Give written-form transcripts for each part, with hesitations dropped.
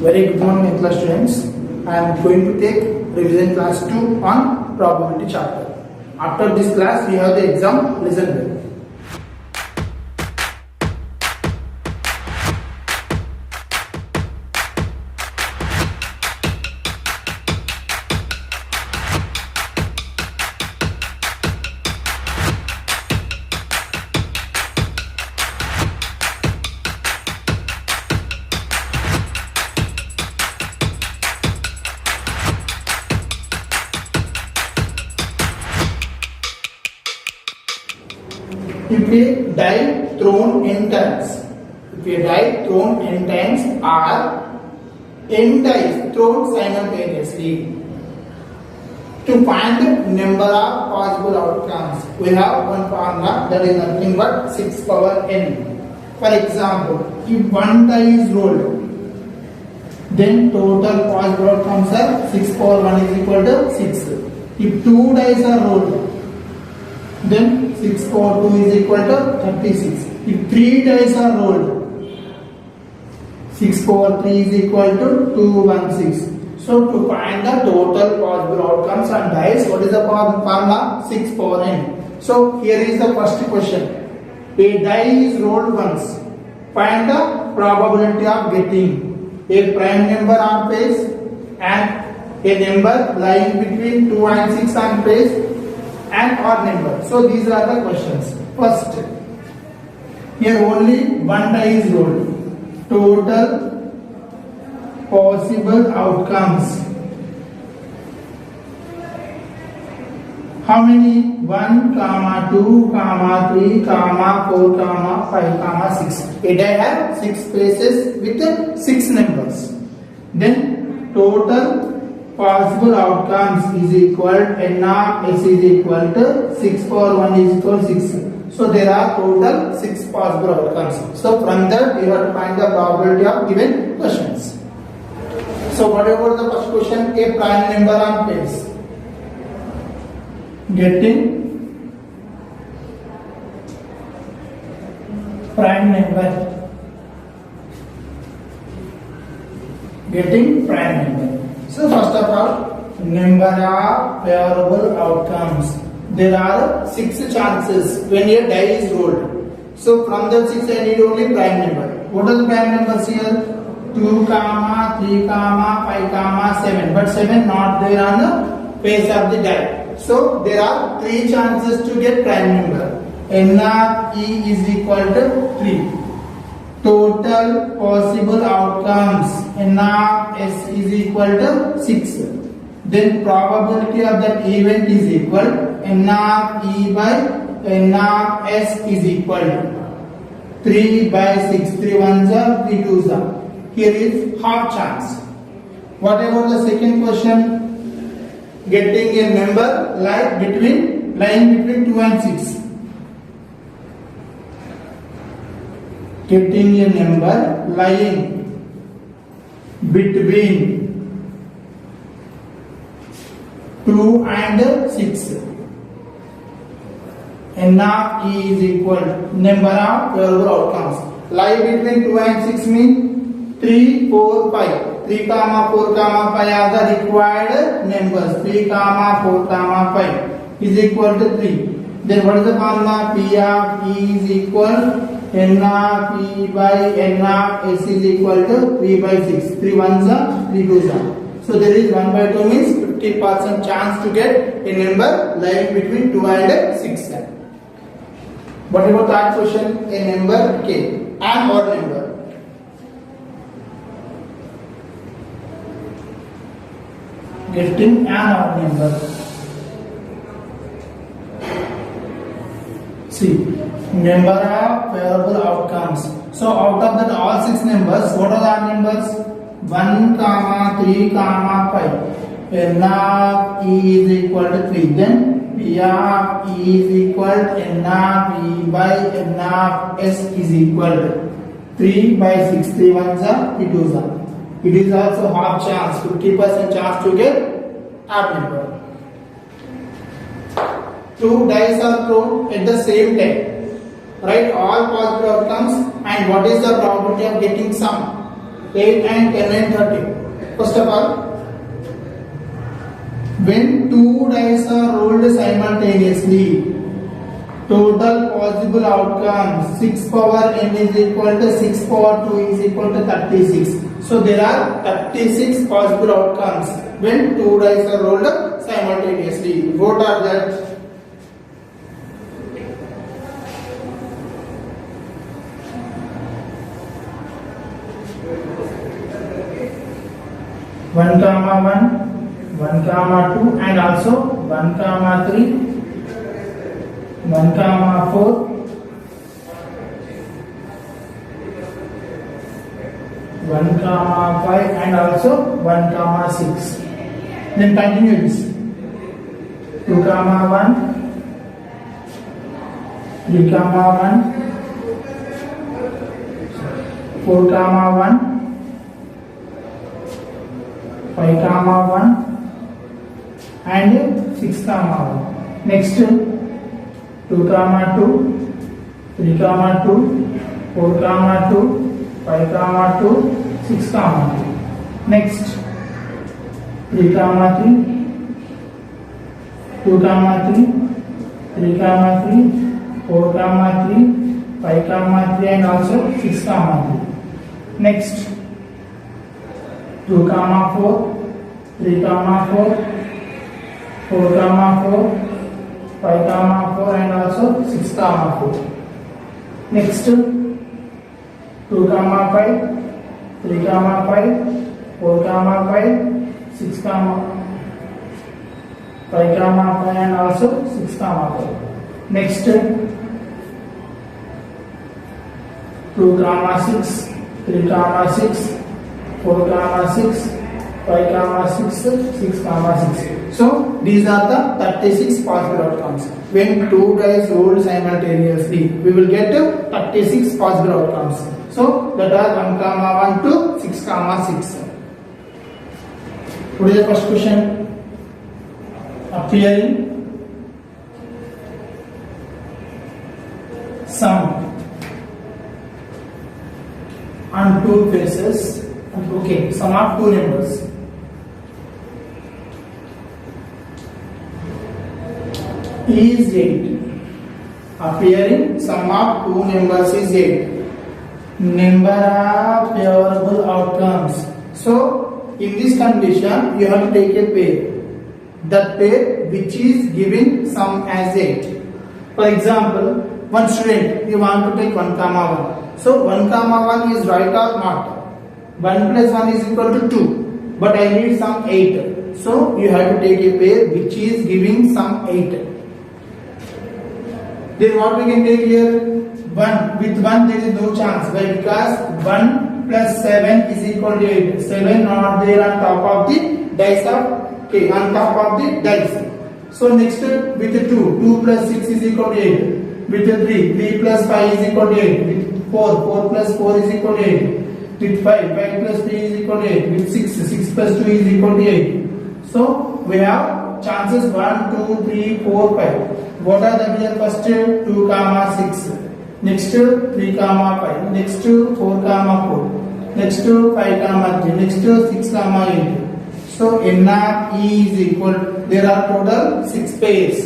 Very good morning, class students. I am going to take revision class 2 on probability chapter. After this class, we have the exam. Listen well. If a die thrown n times, are n dice thrown simultaneously, to find the number of possible outcomes, we have one formula that is nothing but 6 power n. For example, if one die is rolled, then total possible outcomes are 6 power 1 is equal to 6. If 2 dice are rolled, then 6 power 2 is equal to 36. If 3 dice are rolled, 6 power 3 is equal to 216. So to find the total possible outcomes on dice, what is the formula? 6 power n. So here is the first question. A die is rolled once. Find the probability of getting a prime number on face and a number lying between 2 and 6 on face and odd number. So these are the questions. First, here only one die is rolled. Total possible outcomes. How many? 1, 2, 3, 4, 5, 6. A die have 6 spaces with 6 numbers. Then total possible outcomes is equal n of s is equal to 6 power 1 is equal to 6. So there are total 6 possible outcomes. So from that we have to find the probability of given questions. So what about the first question? A prime number on face. Getting prime number. So first of all, number of favorable outcomes. There are 6 chances when a die is rolled. So from the 6 I need only prime number. What are the prime numbers here? 2, 3, 5, 7. But 7 not there on the face of the die. So there are 3 chances to get prime number. N of E is equal to 3. Total possible outcomes, N of S is equal to 6. Then probability of that event is equal N of E by N of S is equal to 3 by 6. 3 ones are 3 twos are. Here is half chance. What about the second question? Getting a number lying between 2 and 6. Getting a number lying between 2 and 6. N of E is equal to number of favorable outcomes. Lie between 2 and 6 means 3, 4, 5. 3, 4, 5 are the required numbers. 3, 4, 5 is equal to 3. Then what is the formula? P of E is equal N of E by N of S is equal to 3 by 6. 3 ones are 3 twos are. So there is 1 by 2 means 50% chance to get a number lying between 2 and 6. What about that question? A number K, an odd number. Getting an odd number. See, number of favorable outcomes. So out of that all 6 numbers, what are the odd numbers? 1, 3, 5. N of E is equal to 3. Then P of E is equal to N of E by N of S is equal to 3 by 6. 3 ones are 3 twos are. It is also half chance, 50% chance to get odd number. 2 dice are thrown at the same time. Write all possible outcomes and what is the probability of getting some. 8 and 10 and 30. First of all, when two dice are rolled simultaneously, total possible outcomes 6 power n is equal to 6 power 2 is equal to 36. So there are 36 possible outcomes when two dice are rolled simultaneously. What are that? One comma one comma two, and also 1 comma 3, 1 comma 4, 1 comma 5, and also 1 comma 6. Then continue this. 2 comma 1, 3 comma 1, 4 comma 1, 5 comma 1, and 6 comma 1. Next, 2 comma 2, 3 comma 2, 4 comma 2, 5 comma 2, 6 comma 2. Next, 3 comma 3, 2 comma 3, 3 comma 3, 4 comma 3, 5 comma 3, and also 6 comma 3. Next, 2 comma 4, 3 comma 4, 4 comma 4, 5 comma 4, and also 6 comma 4. Next, 2 comma 5, 3 comma 5, 4 comma 5, 6 comma 5 comma 5, and also 6 comma 5. Next, 2 comma 6, 3 comma 6, 4 comma 6, 5 comma 6, 6 comma 6. So these are the 36 possible outcomes. When two dice roll simultaneously, we will get 36 possible outcomes. So that are 1 comma 1 to 6 comma 6. What is the first question? Appearing sum on two faces. Okay, sum of two numbers. Is 8. Appearing sum of two numbers is 8. Number of favorable outcomes. So in this condition, you have to take a pair. That pair which is giving sum as 8. For example, one student, you want to take 1 comma 1. So 1 comma 1 is right or not? 1 plus 1 is equal to 2. But I need sum 8. So you have to take a pair which is giving sum 8. Then what we can take here? 1. With 1 there is no chance. Why? Because 1 plus 7 is equal to 8. 7 not there on top of the dice of okay, on top of the dice. So next with 2. 2 plus 6 is equal to 8. With 3. 3 plus 5 is equal to 8. With 4. 4 plus 4 is equal to 8. With 5. 5 plus 3 is equal to 8. With 6. 6 plus 2 is equal to 8. So we have chances 1, 2, 3, 4, 5. What are the here? First 2 comma 6. Next 3 comma 5. Next 4 comma 4. Next 5 comma 3. Next 6 comma 8. So n of e is equal. There are total 6 pairs.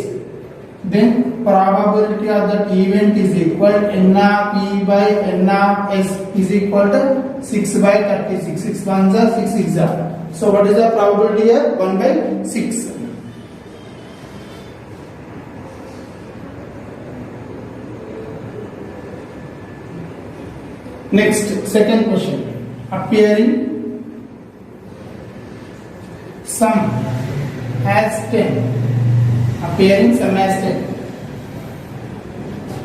Then probability of that event is equal n of e by n of s is equal to 6 by 36. 6 ones are 6 6 are. So what is the probability here? 1 by 6. Next, second question. Appearing sum as 10. Appearing sum as 10.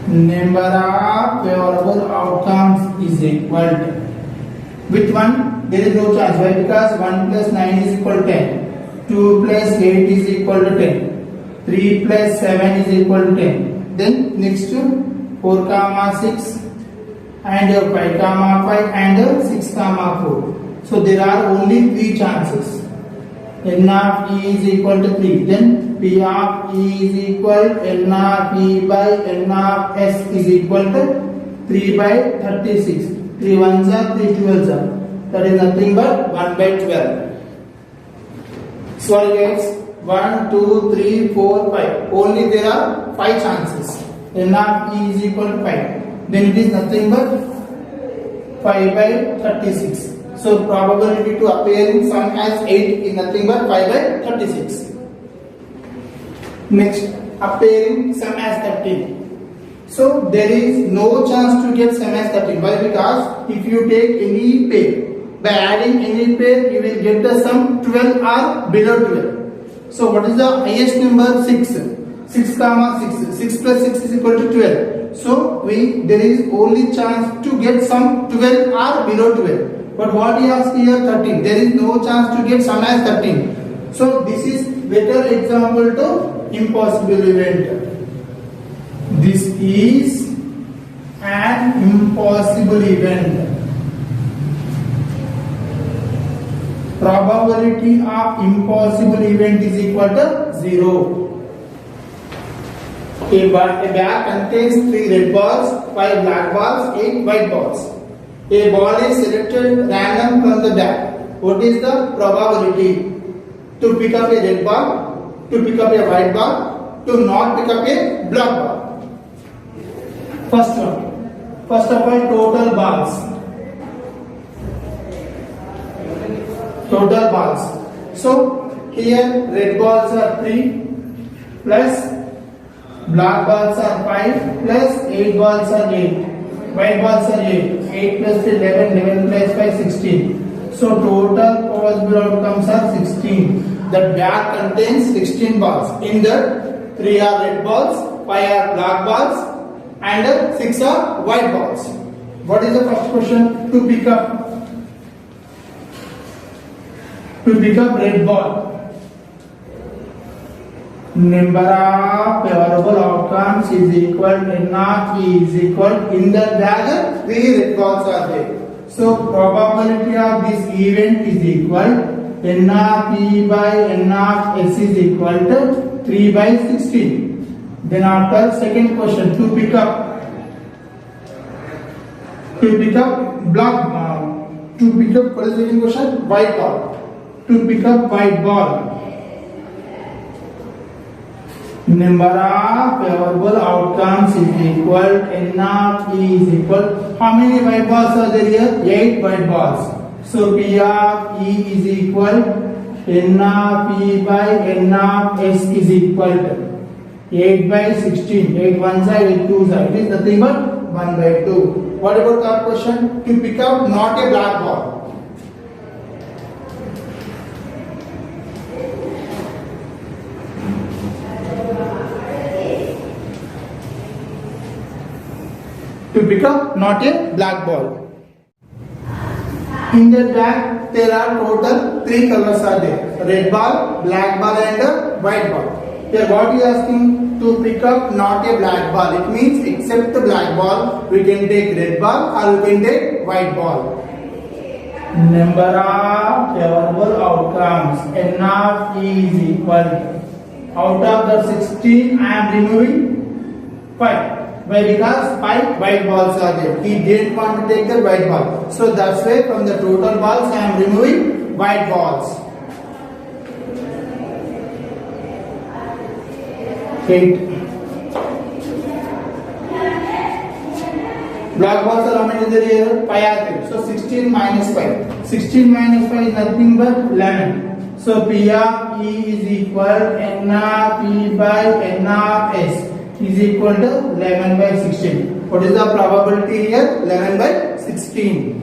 Number of favorable outcomes is equal to. With 1, there is no chance. Why? Because 1 plus 9 is equal to 10. 2 plus 8 is equal to 10. 3 plus 7 is equal to 10. Then next 4 comma 6. And 5 comma 5 and 6 comma 4. So there are only 3 chances. N of e is equal to 3. Then P of e is equal N of e by N of s is equal to 3 by 36. 3 ones are 3 12s are. that is nothing but 1 by 12. Sorry guys, 1, 2, 3, 4, 5. Only there are 5 chances. N of E is equal to 5. Then it is nothing but 5 by 36. So probability to appear in sum as 8 is nothing but 5 by 36. Next, appearing sum as 13. So there is no chance to get sum as 13. Why? Because if you take any pair, by adding any pair, you will get the sum 12 or below 12. So what is the highest number? 6. 6 comma 6. 6 plus 6 is equal to 12. So there is only chance to get sum 12 or below 12. But what he asks here 13. There is no chance to get sum as 13. So this is better example to impossible event. This is an impossible event. Probability of impossible event is equal to 0. A bag contains 3 red balls, 5 black balls, 8 white balls. A ball is selected random from the bag. What is the probability to pick up a red ball, to pick up a white ball, to not pick up a black ball? First one. First of all, total balls. Total balls. So here red balls are 3 plus black balls are 5 plus 8 balls are 8. White balls are 8. 8 plus 11, 11 plus 5, 16. So total possible outcomes are 16. The bag contains 16 balls. In that 3 are red balls, 5 are black balls, and 6 are white balls. What is the first question? To pick up red ball. Number of favorable outcomes is equal N of E is equal. In the bag 3 red balls are there. So probability of this event is equal N of E by N of S is equal to 3 by 16. Then after second question, to pick up black ball. To pick up, what is the second question? White ball. To pick up white ball. Number of favorable outcomes is equal N of E is equal. How many white balls are there here? 8 white balls. So P of E is equal N of E by N of S is equal to 8 by 16. 8 one side, 8 two side. It is nothing but 1 by 2. What about third question? To pick up not a black ball. To pick up not a black ball. In the bag, there are total 3 colors are there: red ball, black ball, and white ball. Here, what is asking? To pick up not a black ball. It means except the black ball, we can take red ball or we can take white ball. Number of favorable outcomes N of E is equal. Out of the 16, I am removing 5. Why? Because 5 white balls are there. He didn't want to take the white ball. So that's why from the total balls I am removing white balls. 8. Black balls are how many there here? 5 are there. So 16 minus 5. 16 minus 5 is nothing but 11. So P of E is equal N of E by N of S is equal to 11 by 16. What is the probability here? 11 by 16.